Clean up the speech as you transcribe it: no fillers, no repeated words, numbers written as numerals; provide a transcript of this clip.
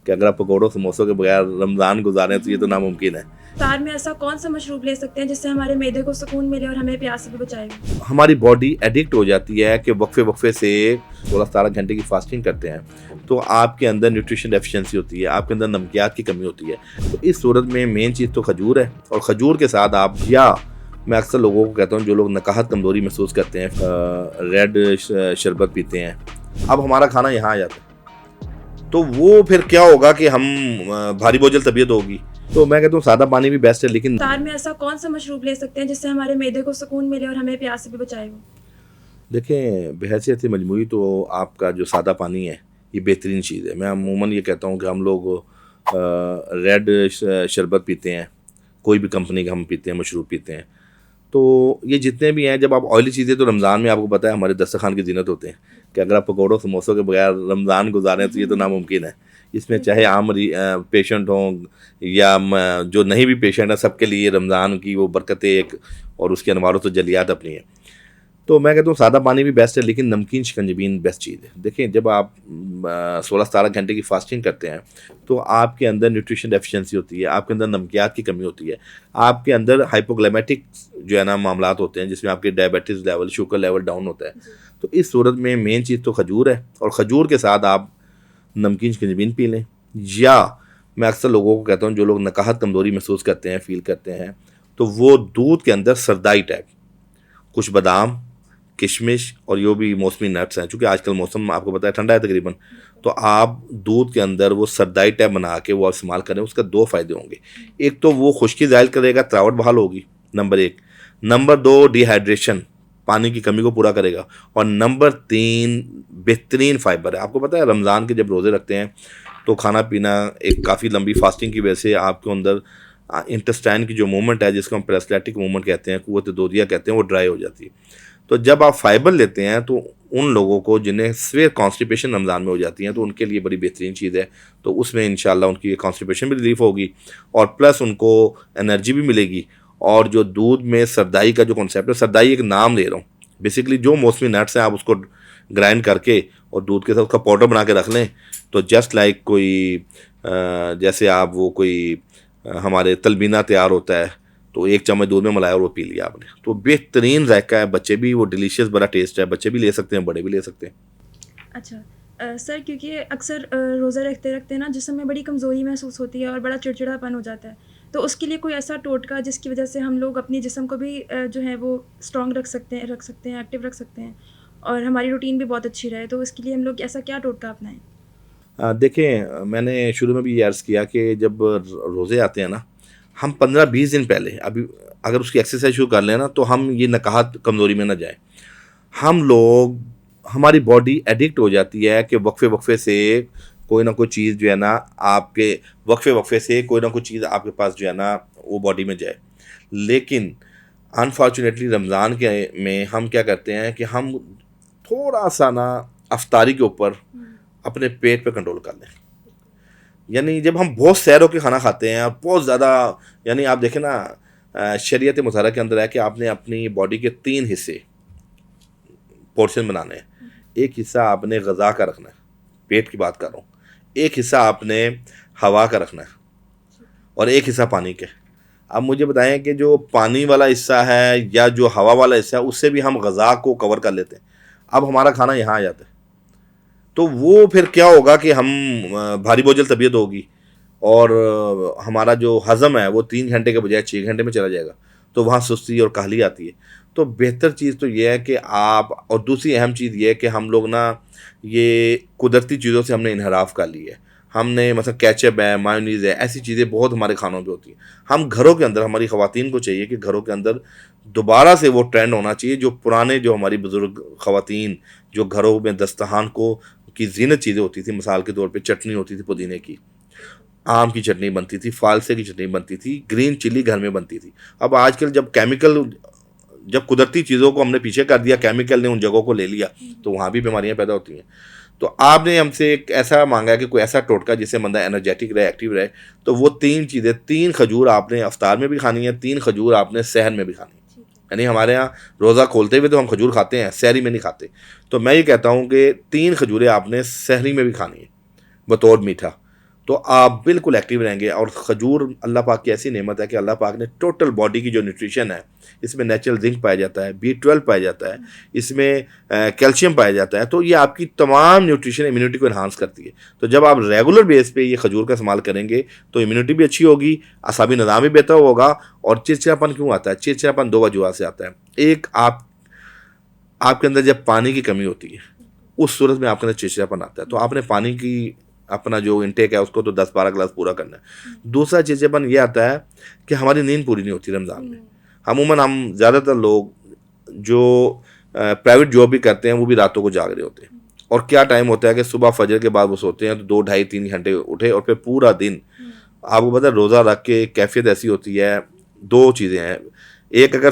کہ اگر آپ پکوڑوں سموسوں کے بغیر رمضان گزاریں تو یہ تو ناممکن ہے۔ افطار میں ایسا کون سا مشروب لے سکتے ہیں جس سے ہمارے معدے کو سکون ملے اور ہمیں پیاس سے بھی بچائے گا؟ ہماری باڈی ایڈکٹ ہو جاتی ہے کہ وقفے سے 16-17 گھنٹے کی فاسٹنگ کرتے ہیں تو آپ کے اندر نیوٹریشن ڈیفیشنسی ہوتی ہے، آپ کے اندر نمکیات کی کمی ہوتی ہے۔ تو اس صورت میں مین چیز تو کھجور ہے، اور کھجور کے ساتھ آپ، یا میں اکثر لوگوں کو کہتا ہوں جو لوگ نکاحت کمزوری محسوس کرتے ہیں، ریڈ شربت پیتے ہیں، اب ہمارا کھانا یہاں آ جاتا ہے تو وہ پھر کیا ہوگا کہ ہم بھاری بوجھل طبیعت ہوگی۔ تو میں کہتا ہوں سادہ پانی بھی بیسٹ ہے، لیکن افطار میں ایسا کون سا مشروب لے سکتے ہیں جس سے ہمارے معدے کو سکون ملے اور ہمیں پیاس سے بھی بچائے گا؟ دیکھیں بحیثیت مجموعی تو آپ کا جو سادہ پانی ہے یہ بہترین چیز ہے۔ میں عموماً یہ کہتا ہوں کہ ہم لوگ ریڈ شربت پیتے ہیں، کوئی بھی کمپنی کا ہم پیتے ہیں، مشروب پیتے ہیں، تو یہ جتنے بھی ہیں، جب آپ آئلی چیزیں، تو رمضان میں آپ کو پتہ ہے ہمارے دسترخوان کی زینت ہوتے ہیں کہ اگر آپ پکوڑوں سموسوں کے بغیر رمضان گزاریں تو یہ تو ناممکن ہے۔ اس میں چاہے عام پیشنٹ ہوں یا جو نہیں بھی پیشنٹ ہیں، سب کے لیے رمضان کی وہ برکتیں ایک اور اس کے انوار و تجلیات اپنی ہیں۔ تو میں کہتا ہوں سادہ پانی بھی بیسٹ ہے، لیکن نمکین شکنجبین بیسٹ چیز ہے۔ دیکھیں جب آپ 16-17 گھنٹے کی فاسٹنگ کرتے ہیں تو آپ کے اندر نیوٹریشن ڈیفیشنسی ہوتی ہے، آپ کے اندر نمکیات کی کمی ہوتی ہے، آپ کے اندر ہائپوگلائمیٹک جو ہے نا معاملات ہوتے ہیں، جس میں آپ کے diabetes level, sugar level down ہوتا ہے۔ تو اس صورت میں مین چیز تو کھجور ہے، اور کھجور کے ساتھ آپ نمکین شکنجبین پی لیں، یا میں اکثر لوگوں کو کہتا ہوں جو لوگ نکاحت کمزوری محسوس کرتے ہیں، فیل کرتے ہیں، تو وہ دودھ کے اندر سردائی ٹائپ کچھ بادام، کشمش اور یہ بھی موسمی نٹس ہیں، چونکہ آج کل موسم آپ کو پتہ ہے ٹھنڈا ہے تقریباً، تو آپ دودھ کے اندر وہ سردائی ٹائپ بنا کے وہ استعمال کریں۔ اس کا 2 فائدے ہوں گے، ایک تو وہ خشکی ظاہر کرے گا، تراوٹ بحال ہوگی، نمبر 1، نمبر 2 ڈی ہائیڈریشن، پانی کی کمی کو پورا کرے گا، اور نمبر 3 بہترین فائبر ہے۔ آپ کو پتہ ہے رمضان کے جب روزے رکھتے ہیں تو کھانا پینا ایک کافی لمبی فاسٹنگ کی وجہ سے آپ کے اندر انٹسٹائن کی جو موومنٹ ہے، جس کو ہم پیراسٹیٹک موومنٹ کہتے ہیں، قوت دودیہ کہتے ہیں، وہ ڈرائی ہو جاتی ہے۔ تو جب آپ فائبر لیتے ہیں تو ان لوگوں کو جنہیں سویئر کانسٹیپیشن رمضان میں ہو جاتی ہیں تو ان کے لیے بڑی بہترین چیز ہے۔ تو اس میں انشاءاللہ ان کی کانسٹیپیشن بھی ریلیف ہوگی، اور پلس ان کو انرجی بھی ملے گی۔ اور جو دودھ میں سردائی کا جو کنسیپٹ ہے، سردائی ایک نام لے رہا ہوں، بیسیکلی جو موسمی نٹس ہیں آپ اس کو گرائنڈ کر کے اور دودھ کے ساتھ اس کا پاؤڈر بنا کے رکھ لیں، تو جسٹ لائک کوئی جیسے آپ وہ کوئی ہمارے تلبینہ تیار ہوتا ہے تو 1 چمچ دودھ میں ملایا اور وہ پی لیا آپ نے، تو بہترین ذائقہ ہے، بچے بھی، وہ ڈیلیشیس بڑا ٹیسٹ ہے، بچے بھی لے سکتے ہیں، بڑے بھی لے سکتے ہیں۔ اچھا سر، کیونکہ اکثر روزہ رکھتے رکھتے نا جسم میں بڑی کمزوری محسوس ہوتی ہے اور بڑا چڑچڑا پن ہو جاتا ہے، تو اس کے لیے کوئی ایسا ٹوٹکا جس کی وجہ سے ہم لوگ اپنی جسم کو بھی جو ہے وہ اسٹرانگ رکھ سکتے ہیں، ایکٹیو رکھ سکتے ہیں، اور ہماری روٹین بھی بہت اچھی رہے، تو اس کے لیے ہم لوگ ایسا کیا ٹوٹکا اپنائیں؟ دیکھیں میں نے شروع میں بھی یہ عرض کیا کہ جب روزے آتے ہیں نا، ہم 15-20 دن پہلے ابھی اگر اس کی ایکسرسائز شروع کر لیں نا تو ہم یہ نکاحت کمزوری میں نہ جائیں۔ ہم لوگ، ہماری باڈی ایڈکٹ ہو جاتی ہے کہ وقفے سے کوئی نہ کوئی چیز جو ہے نا آپ کے وقفے سے کوئی نہ کوئی چیز آپ کے پاس جو ہے نا وہ باڈی میں جائے، لیکن انفارچونیٹلی رمضان کے میں ہم کیا کرتے ہیں کہ ہم تھوڑا سا نا افطاری کے اوپر اپنے پیٹ پہ کنٹرول کر لیں۔ یعنی جب ہم بہت سیر ہو کے کھانا کھاتے ہیں اور بہت زیادہ، یعنی آپ دیکھیں نا شریعت مطہرہ کے اندر ہے کہ آپ نے اپنی باڈی کے 3 حصے پورشن بنانے ہیں۔ ایک حصہ آپ نے غذا کا رکھنا ہے، پیٹ کی بات کر رہا ہوں، ایک حصہ آپ نے ہوا کا رکھنا ہے، اور ایک حصہ پانی کے۔ اب مجھے بتائیں کہ جو پانی والا حصہ ہے یا جو ہوا والا حصہ ہے، اس سے بھی ہم غذا کو کور کر لیتے ہیں، اب ہمارا کھانا یہاں آ جاتا ہے، تو وہ پھر کیا ہوگا کہ ہم بھاری بوجھل طبیعت ہوگی، اور ہمارا جو ہضم ہے وہ 3 گھنٹے کے بجائے 6 گھنٹے میں چلا جائے گا، تو وہاں سستی اور کاہلی آتی ہے۔ تو بہتر چیز تو یہ ہے کہ آپ، اور دوسری اہم چیز یہ ہے کہ ہم لوگ نا یہ قدرتی چیزوں سے ہم نے انحراف کر لی ہے۔ ہم نے مثلا کیچپ ہے، مایونیز ہے، ایسی چیزیں بہت ہمارے کھانوں پہ ہوتی ہیں۔ ہم گھروں کے اندر، ہماری خواتین کو چاہیے کہ گھروں کے اندر دوبارہ سے وہ ٹرینڈ ہونا چاہیے جو پرانے، جو ہماری بزرگ خواتین جو گھروں میں دسترخوان کو کی زینت چیزیں ہوتی تھی، مثال کے طور پہ چٹنی ہوتی تھی پودینے کی، آم کی چٹنی بنتی تھی، فالسے کی چٹنی بنتی تھی، گرین چلی گھر میں بنتی تھی۔ اب آج کل جب قدرتی چیزوں کو ہم نے پیچھے کر دیا، کیمیکل نے ان جگہوں کو لے لیا، تو وہاں بھی بیماریاں پیدا ہوتی ہیں۔ تو آپ نے ہم سے ایک ایسا مانگا ہے کہ کوئی ایسا ٹوٹکا جس سے بندہ انرجیٹک رہے، ایکٹیو رہے، تو وہ 3 چیزیں، 3 کھجور آپ نے افطار میں بھی کھانی ہے، 3 کھجور آپ نے سحر میں بھی کھانی ہے۔ یعنی ہمارے ہاں روزہ کھولتے ہوئے تو ہم کھجور کھاتے ہیں، سحری میں نہیں کھاتے، تو میں یہ کہتا ہوں کہ 3 کھجوریں آپ نے سحری میں بھی کھانی ہے بطور میٹھا، تو آپ بالکل ایکٹیو رہیں گے. اور کھجور اللہ پاک کی ایسی نعمت ہے کہ اللہ پاک نے ٹوٹل باڈی کی جو نیوٹریشن ہے اس میں نیچرل زنک پایا جاتا ہے, B12 پایا جاتا ہے, اس میں کیلشیم پایا جاتا ہے, تو یہ آپ کی تمام نیوٹریشن امیونٹی کو انہانس کرتی ہے. تو جب آپ ریگولر بیس پہ یہ کھجور کا استعمال کریں گے تو امیونٹی بھی اچھی ہوگی, اعصابی نظام بھی بہتر ہوگا. اور چڑچڑاپن کیوں آتا ہے؟ چڑچڑاپن دو وجوہات سے آتا ہے. ایک, آپ کے اندر جب پانی کی کمی ہوتی ہے اس صورت میں آپ کے اندر چڑچڑاپن آتا ہے, تو آپ نے پانی کی اپنا جو انٹیک ہے اس کو تو 10-12 گلاس پورا کرنا ہے. دوسرا چڑچڑاپن یہ آتا ہے کہ ہماری نیند پوری نہیں ہوتی رمضان میں. عموماً ہم زیادہ تر لوگ جو پرائیویٹ جاب بھی کرتے ہیں وہ بھی راتوں کو جاگ رہے ہوتے ہیں, اور کیا ٹائم ہوتا ہے کہ صبح فجر کے بعد وہ سوتے ہیں تو 2-2.5-3 گھنٹے اٹھے اور پھر پورا دن. آپ کو پتہ ہے روزہ رکھ کے کیفیت ایسی ہوتی ہے, دو چیزیں ہیں, ایک اگر